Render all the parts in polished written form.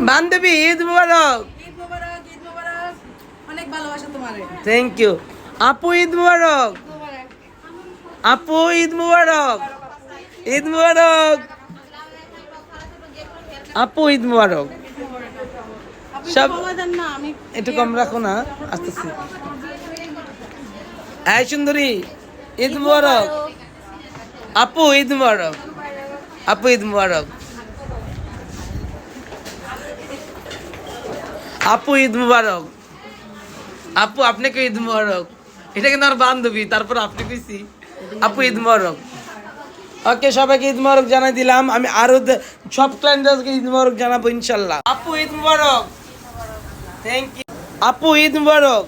বান্ধবী ঈদ মুবারক। ঈদ মোবারক, ঈদ মোবারক। অনেক ভালোবাসা তোমারে। Thank you. আপু ঈদ মুবারক। আপু ঈদ মুবারক। ঈদ মুবারক। আপু ঈদ মুবারক। সব একটু কম রাখো না, আসতেছি। এই সুন্দরী ঈদ মুবারক। আপু ঈদ মুবারক। আপু ঈদ মুবারক। আপু ঈদ মুবারক। আপু আপনাকে ঈদ মুবারক। এটা কিন্তু আমার বান্ধবী, তারপর আপনি কইছি আপু ঈদ মুবারক। ওকে, সবাইকে ঈদ মুবারক জানাই দিলাম। আমি আরো সব ক্লায়েন্টদেরকে ঈদ মুবারক জানাবো ইনশাল্লাহ। আপু ঈদ মুবারক। Thank you. আপু ঈদ মুবারক।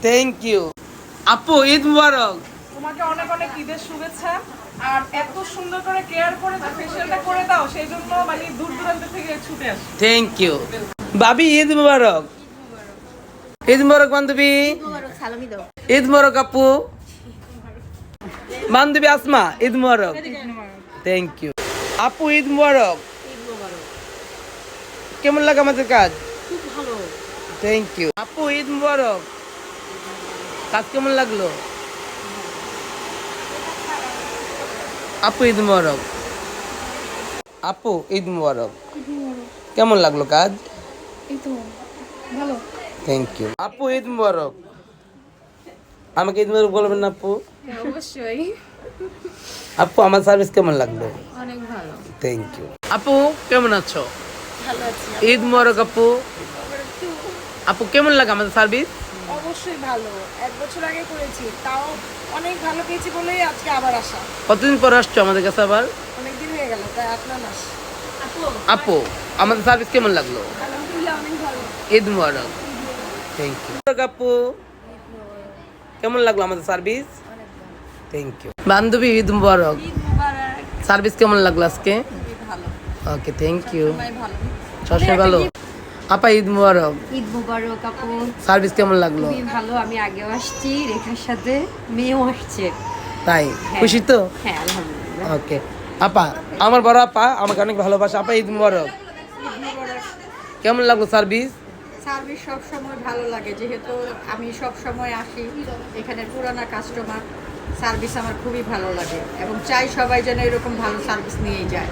Thank you. আপু ঈদ মুবারক। তোমাকে অনেক অনেক ঈদের শুভেচ্ছা। আর এত সুন্দর করে কেয়ার করে যে ফেশিয়ালটা করে দাও, সেই জন্য মানে দূর দূরান্ত থেকে ছুটে আসি। Thank you. ভাবি ঈদ মুবারক। ঈদ মুবারক বান্ধবী। ঈদ মুবারক আপু। বান্ধবী আসমা ঈদ মুবারক। Thank you. আপু ঈদ মুবারক। কেমন লাগে আমাদের কাজ? খুব ভালো। Thank you. আপু ঈদ মুবারক। কাজ কেমন লাগলো? আপু ঈদ মুবারক। আপু ঈদ মুবারক। কেমন লাগলো কাজ? ভালো। Thank you. আপু ঈদ মুবারক। আমাকে ঈদ মুবারক বলবেন না আপু? অবশ্যই। আপু আমার সার্ভিস কেমন লাগলো? অনেক ভালো। Thank you. আপু কেমন আছো? ভালো আছি। ঈদ মুবারক আপু। আপু কেমন লাগে আমাদের সার্ভিস? অবশ্যই ভালো। 1 বছর আগে করেছি, তাও অনেক ভালো পেয়েছি বলেই আজকে আবার আসা। কতদিন পর আসছো আমাদের কাছে আবার? অনেকদিন হয়ে গেল, প্রায় 8 মাস। আপু আমাদের সার্ভিস কেমন লাগলো? আলহামদুলিল্লাহ অনেক ভালো। ঈদ মুবারক। Thank you. আপু কেমন লাগলো আমাদের সার্ভিস? Thank you. বান্ধবী ঈদ মুবারক। ঈদ মোবারক। সার্ভিস কেমন লাগলো আজকে? খুবই ভালো। Okay, thank you. সবাই ভালো। সবসময় ভালো। আপা ঈদ মুবারক। ঈদ মুবারক আপু। সার্ভিস কেমন লাগলো? খুবই ভালো। আমি আগেও আসছি, রেখার সাথে মেয়েও আসছে। তাই খুশি তো? হ্যাঁ আলহামদুলিল্লাহ। ওকে আপা, আমার বড় আপা আমাকে অনেক ভালোবাসে। আপা ঈদ মুবারক। কেমন লাগলো সার্ভিস? সার্ভিস সব সময় ভালো লাগে, যেহেতু আমি সব সময় আসি, এখানে পুরানা কাস্টমার। সার্ভিস আমার খুবই ভালো লাগে এবং চাই সবাই যেন এরকম ভালো সার্ভিস নিয়ে যায়।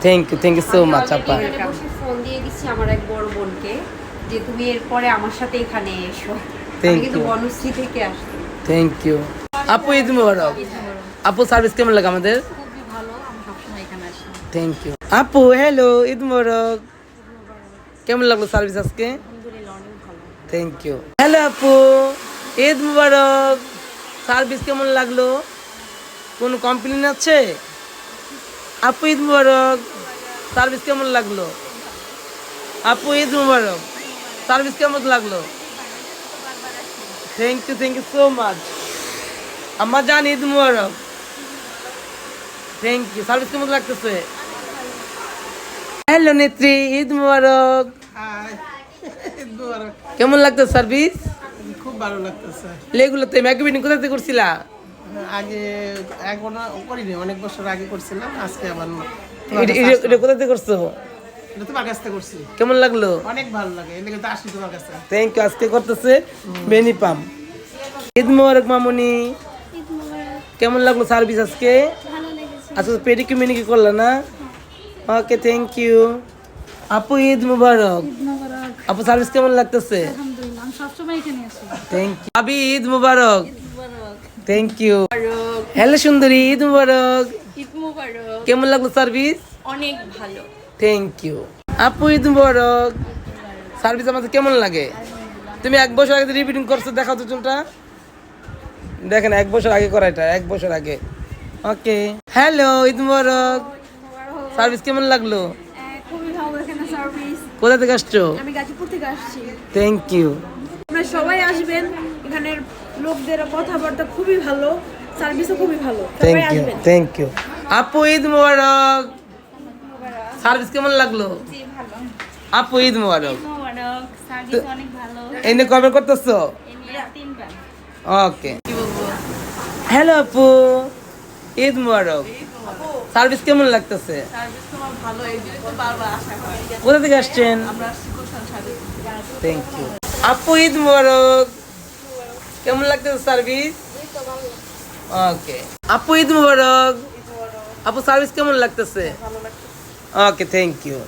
থ্যাংক ইউ সো মাচ আপা। এখানে বসে ফোন দিয়ে দিচ্ছি আমার এক বড় বোনকে যে তুমি এরপরে আমার সাথে এখানে এসো। Thank আমি কিন্তু you. বনশ্রী থেকে আসছি। Thank you. আপু ঈদ মুবারক। আপু সার্ভিস কেমন লাগে আমাদের? খুবই ভালো, আমি সবসময় এখানে আসি। Thank you. আপু হ্যালো, ঈদ মুবারক। কেমন লাগলো সার্ভিস আজকে? আলহামদুলিল্লাহ অনেক ভালো। Thank you. হ্যালো আপু, ঈদ মুবারক। সার্ভিস কেমন লাগলো? কোনো কমপ্লেন আছে? আপু ঈদ মুবারক। সার্ভিস কেমন লাগলো? আপু ঈদ মুবারক। সার্ভিস কেমন লাগলো? Thank you so much. আমার জান ঈদ মুবারক। Thank you. সার্ভিস কেমন লাগতেছে? হ্যালো নেত্রী, ঈদ মুবারক। কেমন লাগতো সার্ভিস? খুব ভালো লাগতেছে। লেগুলো তো মেকআপ কোথা থেকে করছিলা? আগে এখনো করিনি, অনেক বছর আগে করছিলাম, আজকে আবার এটা কোথা থেকে করছো? এটা তোমার কাছ থেকে করছি। কেমন লাগলো? অনেক ভালো লাগে, এদিকে তো আসি তোমার কাছে। Thank you. আজকে করতেছে বেনি পাম। ঈদ মুবারক মামুনি। কেমন লাগলো সার্ভিস আজকে? আজকে পেডিকিউর মেনিকিউর করলা না? Okay, thank you. আপু ঈদ মুবারক। আপু সার্ভিস কেমন লাগতেছে? Thank you. আবি ঈদ মুবারক। Thank you. হ্যালো সুন্দরী, ঈদ মুবারক। ঈদ মুবারক। কেমন লাগলো সার্ভিস? অনেক ভালো। Thank you. আপু ঈদ মুবারক। সার্ভিস আমাদের কেমন লাগে? তুমি 1 বছর আগে রিপিটিং করছো, দেখাও তো চুলটা। দেখেন 1 বছর আগে করা, এটা 1 বছর আগে। ওকে হ্যালো, ঈদ মুবারক। সার্ভিস কেমন লাগলো? খুবই ভালো এখানে সার্ভিস। কোথা থেকে আসছো? আমি গাজীপুর থেকে আসছি। Thank you. আপনারা সবাই আসবেন, এখানের লোকদের কথাবার্তা খুবই ভালো, সার্ভিসও খুবই ভালো। থ্যাংক সবাই ইউ। আসবেন। Thank you. আপু ঈদ মুবারক। সার্ভিস কেমন লাগলো? আপু ঈদ মুবারক। মুবারক। সার্ভিস অনেক ভালো। এনে কবে করতেছো? এমনি 3 বার। ওকে হ্যালো আপু, ঈদ মুবারক। সার্ভিস কেমন লাগতেছে? সার্ভিস তোমার ভালো, এই জন্য তো বারবার আশা করি। কোথা থেকে আসছেন? আমরা আসছি গুলশান সার্ভিস। Thank you. আপু ঈদ মুবারক। কেমন লাগতেছে সার্ভিস? ওকে আপু ঈদ মুবারক। আপু সার্ভিস কেমন লাগতেছে? Okay thank you.